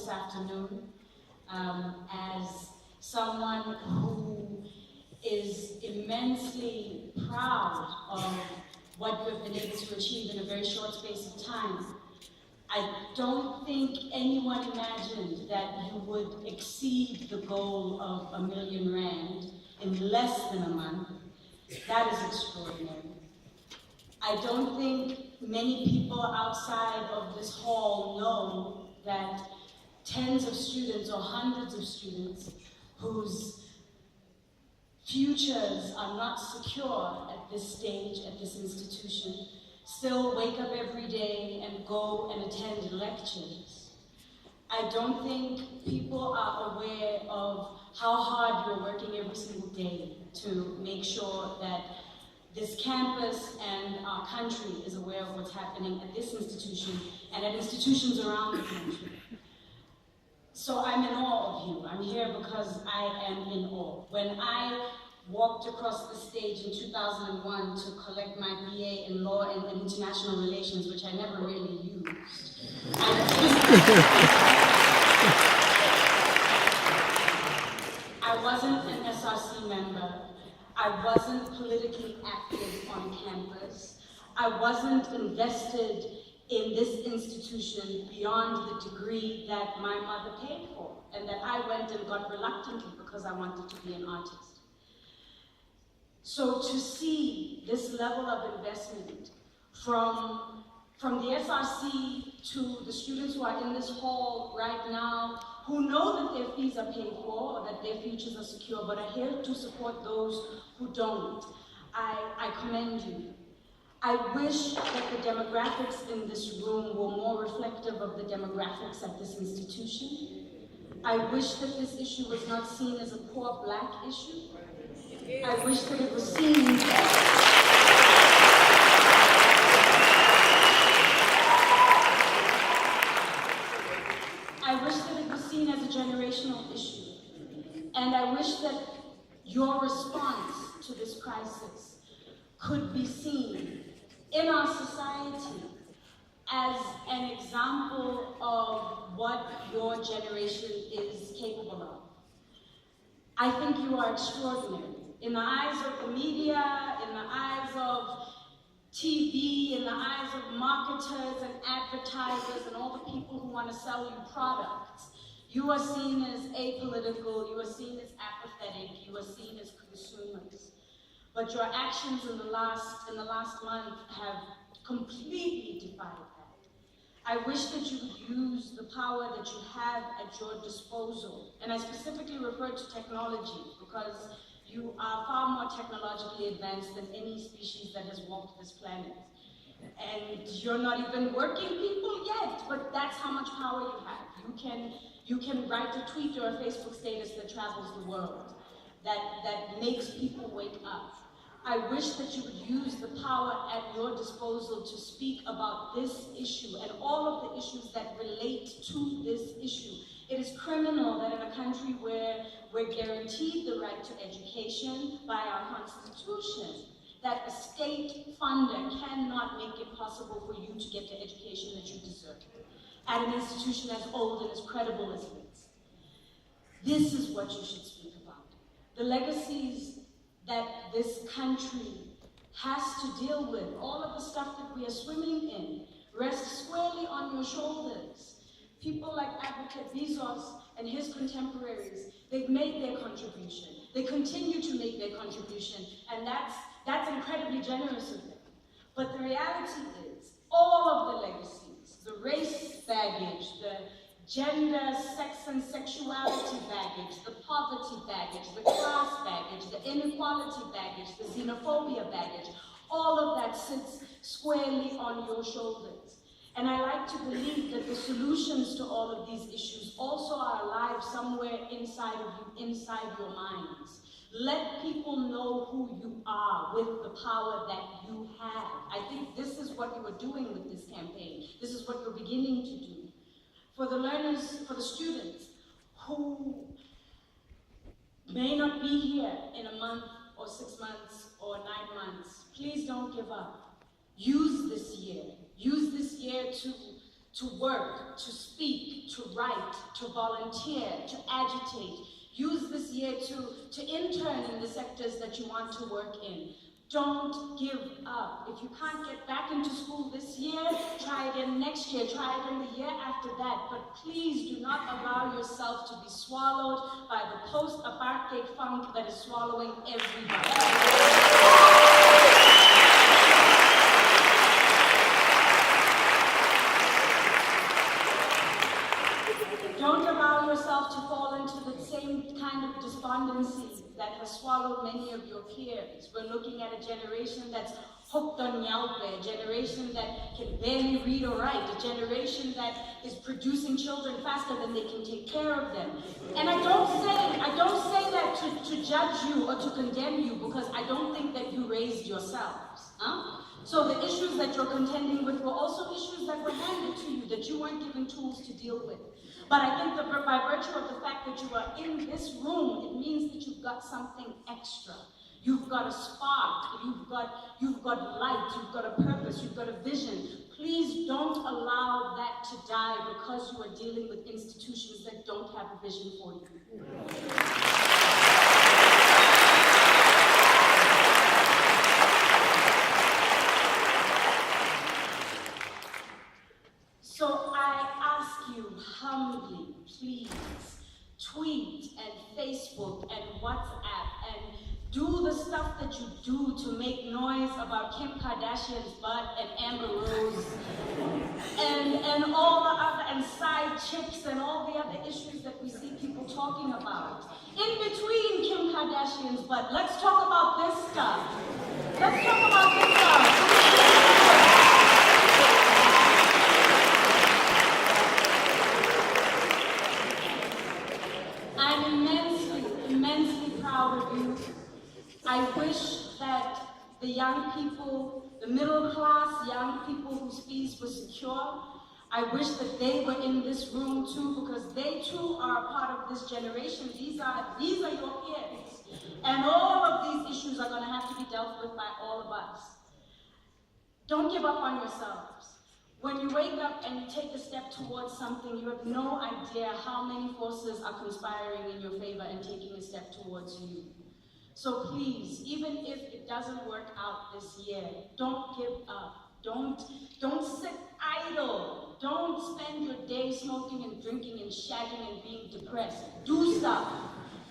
this afternoon as someone who is immensely proud of what you have been able to achieve in a very short space of time. I don't think anyone imagined that you would exceed the goal of R1 million in less than a month. That is extraordinary. I don't think many people outside of this hall know that tens of students or hundreds of students whose futures are not secure at this stage, at this institution, still wake up every day and go and attend lectures. I don't think people are aware of how hard you're working every single day to make sure that this campus and our country is aware of what's happening at this institution and at institutions around the country. So I'm in awe of you. I'm here because I am in awe. When I walked across the stage in 2001 to collect my BA in Law and International Relations, which I never really used, I wasn't an SRC member. I wasn't politically active on campus. I wasn't invested in this institution beyond the degree that my mother paid for, and that I went and got reluctantly because I wanted to be an artist. So to see this level of investment from the SRC to the students who are in this hall right now, who know that their fees are paid for, or that their futures are secure, but are here to support those who don't, I commend you. I wish that the demographics in this room were more reflective of the demographics at this institution. I wish that this issue was not seen as a poor Black issue. I wish that it was seen as a generational issue. And I wish that your response to this crisis could be seen in our society as an example of what your generation is capable of. I think you are extraordinary. In the eyes of the media, in the eyes of TV, in the eyes of marketers and advertisers and all the people who want to sell you products, you are seen as apolitical, you are seen as apathetic, you are seen as consumers. But your actions in the last month have completely defied that. I wish that you would use the power that you have at your disposal. And I specifically refer to technology because you are far more technologically advanced than any species that has walked this planet. And you're not even working people yet, but that's how much power you have. You can write a tweet or a Facebook status that travels the world, that makes people wake up. I wish that you would use the power at your disposal to speak about this issue and all of the issues that relate to this issue. It is criminal that in a country where we're guaranteed the right to education by our Constitution, that a state funder cannot make it possible for you to get the education that you deserve at an institution as old and as credible as yours. This is what you should speak about. The legacies that this country has to deal with, all of the stuff that we are swimming in, rests squarely on your shoulders. People like Advocate Bezos and his contemporaries, they've made their contribution. They continue to make their contribution, and that's incredibly generous of them. But the reality is, all of the legacies, the race baggage, the gender, sex and sexuality baggage, the poverty baggage, the class baggage, the inequality baggage, the xenophobia baggage, all of that sits squarely on your shoulders. And I like to believe that the solutions to all of these issues also are alive somewhere inside of you, inside your minds. Let people know who you are with the power that you have. I think this is what you are doing with this campaign. This is what you're beginning to do. For the learners, for the students who may not be here in a month or 6 months or 9 months, please don't give up. Use this year to work, to speak, to write, to volunteer, to agitate. Use this year to intern in the sectors that you want to work in. Don't give up. If you can't get back into school this year, try again next year, try again the year after that. But please do not allow yourself to be swallowed by the post-apartheid funk that is swallowing everybody. Don't allow yourself to fall into the same kind of despondency that has swallowed many of your peers. We're looking at a generation that's hooked on Yelp, a generation that can barely read or write, a generation that is producing children faster than they can take care of them. And I don't say that to judge you or to condemn you, because I don't think that you raised yourselves. So the issues that you're contending with were also issues that were handed to you, that you weren't given tools to deal with. But I think that by virtue of the fact that you are in this room, it means that you've got something extra. You've got a spark, you've got light, you've got a purpose, you've got a vision. Please don't allow that to die because you are dealing with institutions that don't have a vision for you. So I ask you humbly, please, tweet and Facebook and WhatsApp and do the stuff that you do to make noise about Kim Kardashian's butt and Amber Rose and all the other, and side chicks and all the other issues that we see people talking about. In between Kim Kardashian's butt, let's talk about this stuff. Let's talk about this stuff. I'm immensely proud of you. I wish that the young people, the middle class young people whose fees were secure, I wish that they were in this room too, because they too are a part of this generation. These are your peers. And all of these issues are going to have to be dealt with by all of us. Don't give up on yourselves. When you wake up and you take a step towards something, you have no idea how many forces are conspiring in your favor and taking a step towards you. So please, even if it doesn't work out this year, don't give up. Don't sit idle. Don't spend your day smoking and drinking and shagging and being depressed. Do stuff.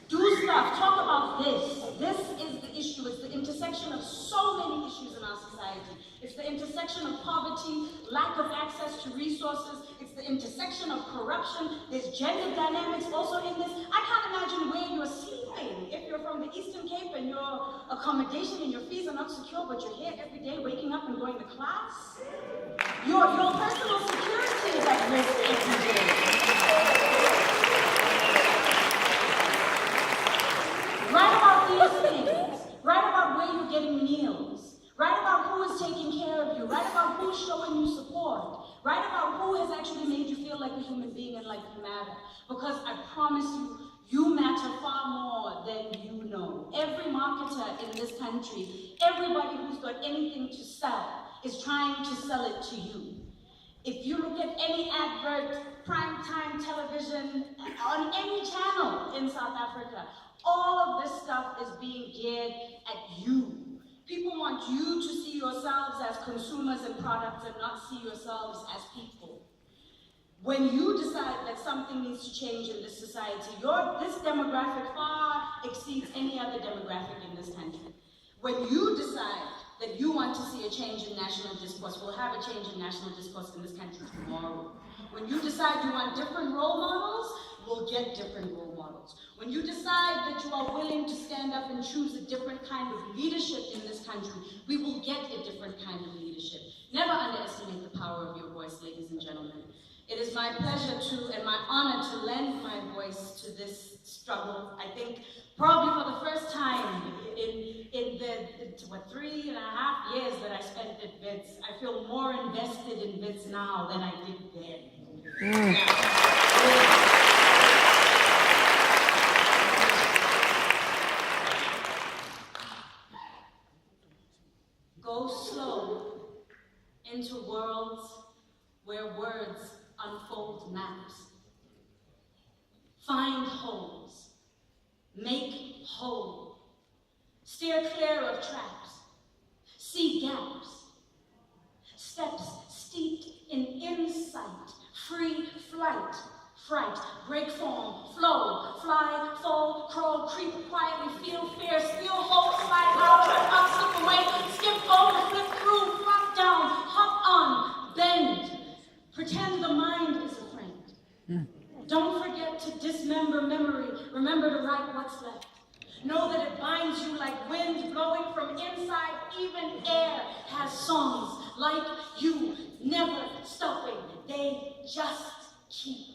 Do stuff. Talk about this. This is the issue. It's the intersection of so many issues in our society. It's the intersection of poverty, lack of access to resources. It's the intersection of corruption. There's gender dynamics also in this. I can't imagine where you're sleeping. If you're from the Eastern Cape and your accommodation and your fees are not secure, but you're here every day waking up and going to class, your personal security is at risk every day. Write about these things. Write about where you're getting meals. Write about who is taking care of you. Write about who's showing you support. Write about who has actually made you feel like a human being and like you matter. Because I promise you, you matter far more than you know. Every marketer in this country, everybody who's got anything to sell, is trying to sell it to you. If you look at any advert, primetime television, on any channel in South Africa, all of this stuff is being geared at you. People want you to see yourselves as consumers and products and not see yourselves as people. When you decide that something needs to change in this society, this demographic far exceeds any other demographic in this country. When you decide that you want to see a change in national discourse, we'll have a change in national discourse in this country tomorrow. When you decide you want different role models, we'll get different role models. When you decide that you are willing to stand up and choose a different kind of leadership in this country, we will get a different kind of leadership. Never underestimate the power of your voice, ladies and gentlemen. It is my pleasure and my honor to lend my voice to this struggle. I think probably for the first time in the 3.5 years that I spent at WITS, I feel more invested in WITS now than I did then. Go slow into worlds where words unfold maps. Find holes, make whole, steer clear of traps, see gaps, steps steeped in insight, free flight, fright, break form, flow, fly, fall, crawl, creep, quietly feel fear, steal, hold, slide out, trip up, slip away, skip over, flip through, flop down, hop on, bend, pretend the mind is a friend. Don't forget to dismember memory, remember to write what's left. Know that it binds you like wind blowing from inside, even air has songs like you, never stopping, they just keep